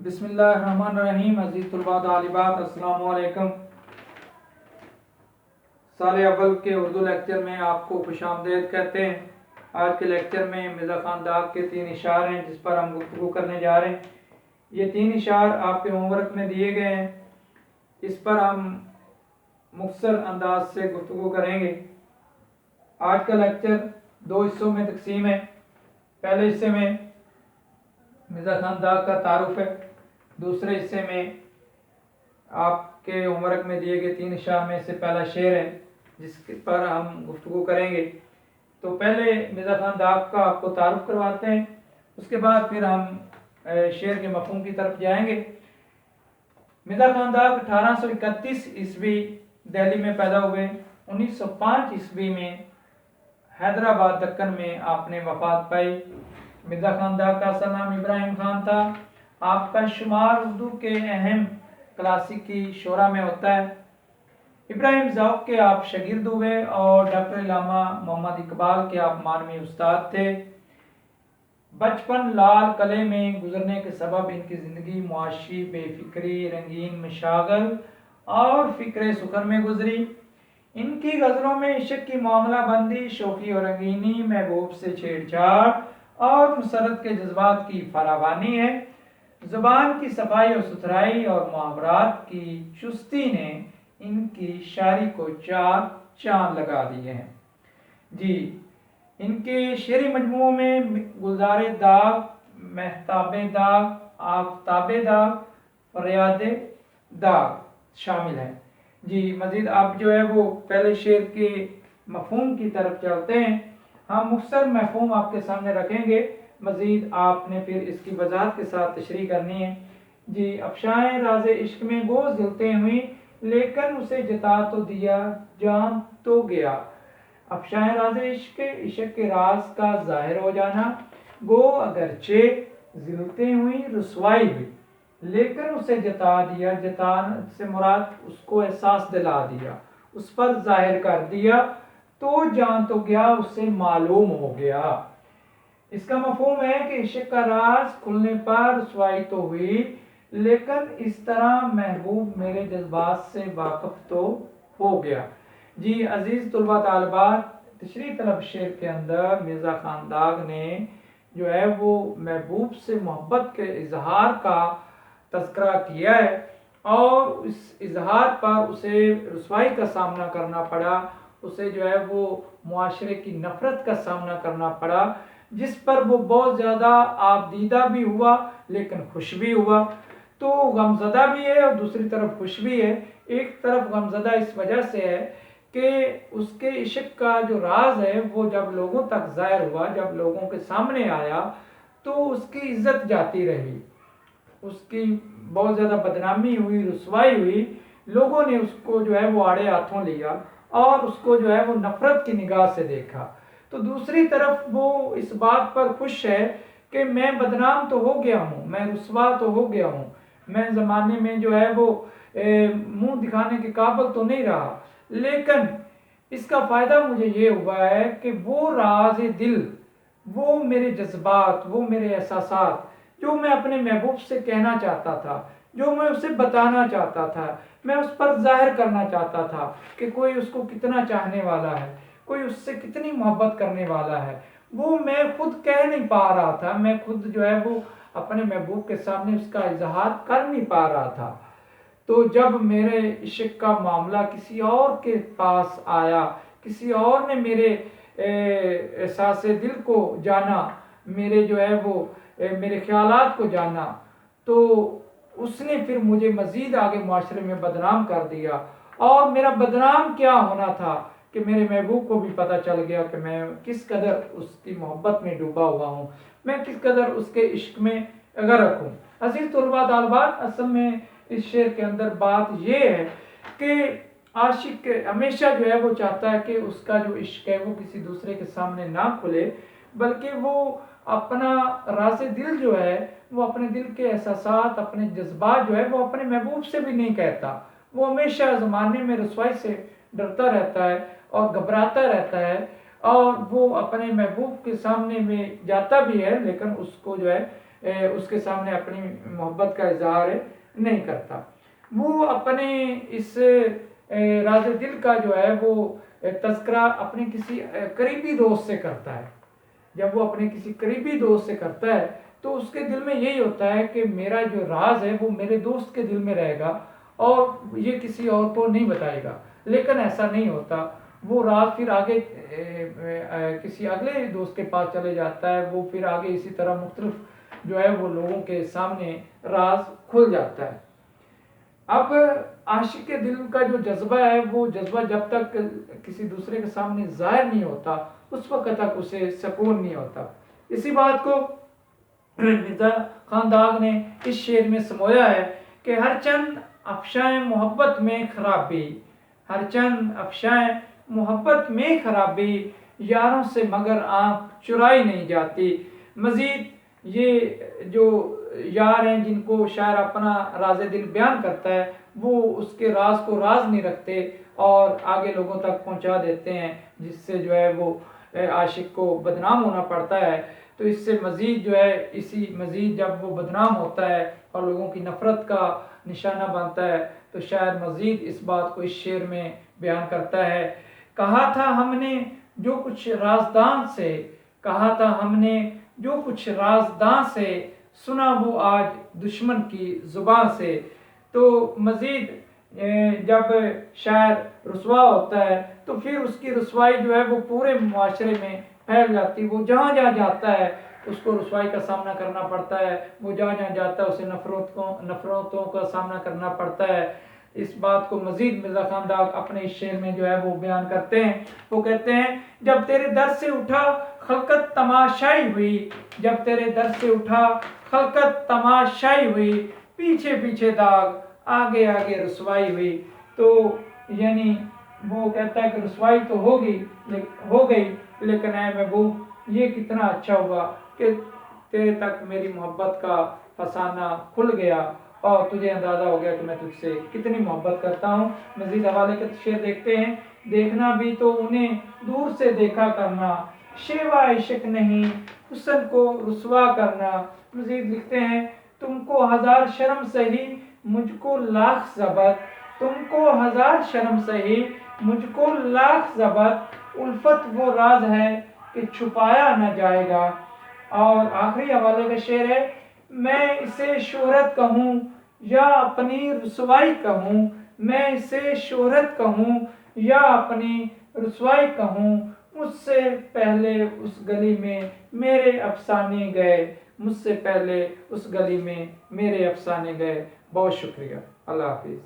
بسم اللہ الرحمن الرحیم۔ عزیز طلباء طالبات السلام علیکم۔ سال اول کے اردو لیکچر میں آپ کو خوش آمدید کہتے ہیں۔ آج کے لیکچر میں مرزا خان داغ کے 3 اشعار ہیں جس پر ہم گفتگو کرنے جا رہے ہیں۔ یہ 3 اشعار آپ کے ہوم ورک میں دیے گئے ہیں، اس پر ہم مختصر انداز سے گفتگو کریں گے۔ آج کا لیکچر 2 حصوں میں تقسیم ہے۔ پہلے حصے میں مرزا خان داغ کا تعارف ہے، دوسرے حصے میں آپ کے ہوم ورک میں دیے گئے 3 اشعار میں سے پہلا شعر ہے جس پر ہم گفتگو کریں گے۔ تو پہلے مرزا خان داغ کا آپ کو تعارف کرواتے ہیں، اس کے بعد پھر ہم شعر کے مفہوم کی طرف جائیں گے۔ مرزا خان داغ 1831 عیسوی دہلی میں پیدا ہوئے۔ 1905 عیسوی میں حیدرآباد دکن میں آپ نے وفات پائی۔ مرزا خان داغ کا اصل نام ابراہیم خان تھا۔ آپ کا شمار اردو کے اہم کلاسیکی شعراء میں ہوتا ہے۔ ابراہیم ذوق کے آپ شاگرد ہوئے اور ڈاکٹر علامہ محمد اقبال کے آپ معنوی استاد تھے۔ بچپن لال قلعے میں گزرنے کے سبب ان کی زندگی معاشی بے فکری، رنگین مشاغل اور فکر سکر میں گزری۔ ان کی غزلوں میں عشق کی معاملہ بندی، شوخی اور رنگینی، محبوب سے چھیڑ چھاڑ اور مسرت کے جذبات کی فراوانی ہے۔ زبان کی صفائی اور ستھرائی اور محاورات کی چستی نے ان کی شاعری کو 4 چاند لگا دیے ہیں۔ جی، ان کے شعری مجموعوں میں گلزار داغ، مہتاب داغ، آفتاب داغ، فریاد داغ شامل ہیں۔ جی، مزید آپ جو ہے وہ پہلے شعر کے مفہوم کی طرف چلتے ہیں۔ ہم مختصر مفہوم آپ کے سامنے رکھیں گے، مزید آپ نے پھر اس کی وضاحت کے ساتھ تشریح کرنی ہے۔ جی، افشائیں راز عشق میں گو زلتے ہوئی، لیکن اسے جتا تو دیا جان تو گیا۔ افشائیں راز عشق، عشق کے راز کا ظاہر ہو جانا، گو اگرچہ زلتے ہوئی، رسوائی ہوئی، لیکن اسے جتا دیا، جتانا سے مراد اس کو احساس دلا دیا، اس پر ظاہر کر دیا، تو جان تو گیا، اس سے معلوم ہو گیا۔ اس کا مفہوم ہے کہ عشق کا راز کھلنے پر رسوائی تو ہوئی، لیکن اس طرح محبوب میرے جذبات سے واقف تو ہو گیا۔ جی، عزیز طلباء طالبات، تشریح طلب شعر کے اندر مرزا خان داغ نے جو ہے وہ محبوب سے محبت کے اظہار کا تذکرہ کیا ہے، اور اس اظہار پر اسے رسوائی کا سامنا کرنا پڑا، اسے جو ہے وہ معاشرے کی نفرت کا سامنا کرنا پڑا، جس پر وہ بہت زیادہ آبدیدہ بھی ہوا لیکن خوش بھی ہوا۔ تو غمزدہ بھی ہے اور دوسری طرف خوش بھی ہے۔ ایک طرف غمزدہ اس وجہ سے ہے کہ اس کے عشق کا جو راز ہے وہ جب لوگوں تک ظاہر ہوا، جب لوگوں کے سامنے آیا، تو اس کی عزت جاتی رہی، اس کی بہت زیادہ بدنامی ہوئی، رسوائی ہوئی، لوگوں نے اس کو جو ہے وہ آڑے ہاتھوں لیا اور اس کو جو ہے وہ نفرت کی نگاہ سے دیکھا۔ تو دوسری طرف وہ اس بات پر خوش ہے کہ میں بدنام تو ہو گیا ہوں، میں رسوا تو ہو گیا ہوں، میں زمانے میں جو ہے وہ منہ دکھانے کے قابل تو نہیں رہا، لیکن اس کا فائدہ مجھے یہ ہوا ہے کہ وہ راز دل، وہ میرے جذبات، وہ میرے احساسات جو میں اپنے محبوب سے کہنا چاہتا تھا، جو میں اسے بتانا چاہتا تھا، میں اس پر ظاہر کرنا چاہتا تھا کہ کوئی اس کو کتنا چاہنے والا ہے، کوئی اس سے کتنی محبت کرنے والا ہے، وہ میں خود کہہ نہیں پا رہا تھا، میں خود جو ہے وہ اپنے محبوب کے سامنے اس کا اظہار کر نہیں پا رہا تھا۔ تو جب میرے عشق کا معاملہ کسی اور کے پاس آیا، کسی اور نے میرے احساس دل کو جانا، میرے جو ہے وہ میرے خیالات کو جانا، تو اس نے پھر مجھے مزید آگے معاشرے میں بدنام کر دیا، اور میرا بدنام کیا ہونا تھا کہ میرے محبوب کو بھی پتہ چل گیا کہ میں کس قدر اس کی محبت میں ڈوبا ہوا ہوں، میں کس قدر اس کے عشق میں غرق ہوں۔ عزیز طلباء طالبات، اصل میں اس شعر کے اندر بات یہ ہے کہ عاشق ہمیشہ جو ہے وہ چاہتا ہے کہ اس کا جو عشق ہے وہ کسی دوسرے کے سامنے نہ کھلے، بلکہ وہ اپنا راز دل جو ہے وہ اپنے دل کے احساسات، اپنے جذبات جو ہے وہ اپنے محبوب سے بھی نہیں کہتا، وہ ہمیشہ زمانے میں رسوائی سے ڈرتا رہتا ہے اور گھبراتا رہتا ہے، اور وہ اپنے محبوب کے سامنے میں جاتا بھی ہے لیکن اس کو جو ہے اس کے سامنے اپنی محبت کا اظہار نہیں کرتا. وہ اپنے اس راز دل کا جو ہے وہ تذکرہ اپنے کسی قریبی دوست سے کرتا ہے. جب وہ اپنے کسی قریبی دوست سے کرتا ہے تو اس کے دل میں یہی ہوتا ہے کہ میرا جو راز ہے وہ میرے دوست کے دل میں رہے گا اور یہ کسی اور کو نہیں بتائے گا. لیکن ایسا نہیں ہوتا. وہ راز پھر آگے کسی اگلے دوست کے پاس چلے جاتا ہے. وہ پھر آگے اسی طرح مختلف جو ہے وہ لوگوں کے سامنے راز کھل جاتا ہے. اب عاشق کے دل کا جو جذبہ ہے وہ جذبہ جب تک کسی دوسرے کے سامنے ظاہر نہیں ہوتا اس وقت تک اسے سکون نہیں ہوتا. اسی بات کو مرزا خان داغ نے اس شعر میں سمویا ہے کہ ہر چند افشائیں محبت میں خرابی، ہر چند افشائیں محبت میں خرابی، یاروں سے مگر آنکھ چرائی نہیں جاتی. مزید یہ جو یار ہیں جن کو شاعر اپنا راز دل بیان کرتا ہے وہ اس کے راز کو راز نہیں رکھتے اور آگے لوگوں تک پہنچا دیتے ہیں، جس سے جو ہے وہ عاشق کو بدنام ہونا پڑتا ہے. تو اس سے مزید جو ہے اسی مزید جب وہ بدنام ہوتا ہے اور لوگوں کی نفرت کا نشانہ بنتا ہے تو شاعر مزید اس بات کو اس شعر میں بیان کرتا ہے. کہا تھا ہم نے جو کچھ رازداں سے، کہا تھا ہم نے جو کچھ رازداں سے، سنا وہ آج دشمن کی زبان سے. تو مزید جب شاعر رسوا ہوتا ہے تو پھر اس کی رسوائی جو ہے وہ پورے معاشرے میں پھیل جاتی. وہ جہاں جہاں جاتا ہے اس کو رسوائی کا سامنا کرنا پڑتا ہے. وہ جہاں جہاں جاتا ہے اسے نفرتوں کا سامنا کرنا پڑتا ہے. اس بات کو مزید مرزا خان داغ اپنے اس شعر میں جو ہے وہ بیان کرتے ہیں. وہ کہتے ہیں جب تیرے در سے اٹھا خلقت تماشائی ہوئی، جب تیرے در سے اٹھا خلقت تماشائی ہوئی، پیچھے پیچھے داغ آگے آگے رسوائی ہوئی. تو یعنی وہ کہتا ہے کہ رسوائی تو ہو گئی لیکن اے محبوب یہ کتنا اچھا ہوا کہ تیرے تک میری محبت کا فسانہ کھل گیا اور تجھے اندازہ ہو گیا کہ میں تجھ سے کتنی محبت کرتا ہوں. مزید حوالے کے شعر دیکھتے ہیں. دیکھنا بھی تو انہیں دور سے دیکھا کرنا، شیوا عشق نہیں حسن کو رسوا کرنا. مزید لکھتے ہیں تم کو ہزار شرم سہی مجھ کو لاکھ ضبط، تم کو ہزار شرم سہی مجھ کو لاکھ ضبط، الفت وہ راز ہے کہ چھپایا نہ جائے گا. اور آخری حوالے کا شعر ہے میں اسے شہرت کہوں یا اپنی رسوائی کہوں، میں اسے شہرت کہوں یا اپنی رسوائی کہوں، مجھ سے پہلے اس گلی میں میرے افسانے گئے، مجھ سے پہلے اس گلی میں میرے افسانے گئے. بہت شکریہ. اللہ حافظ.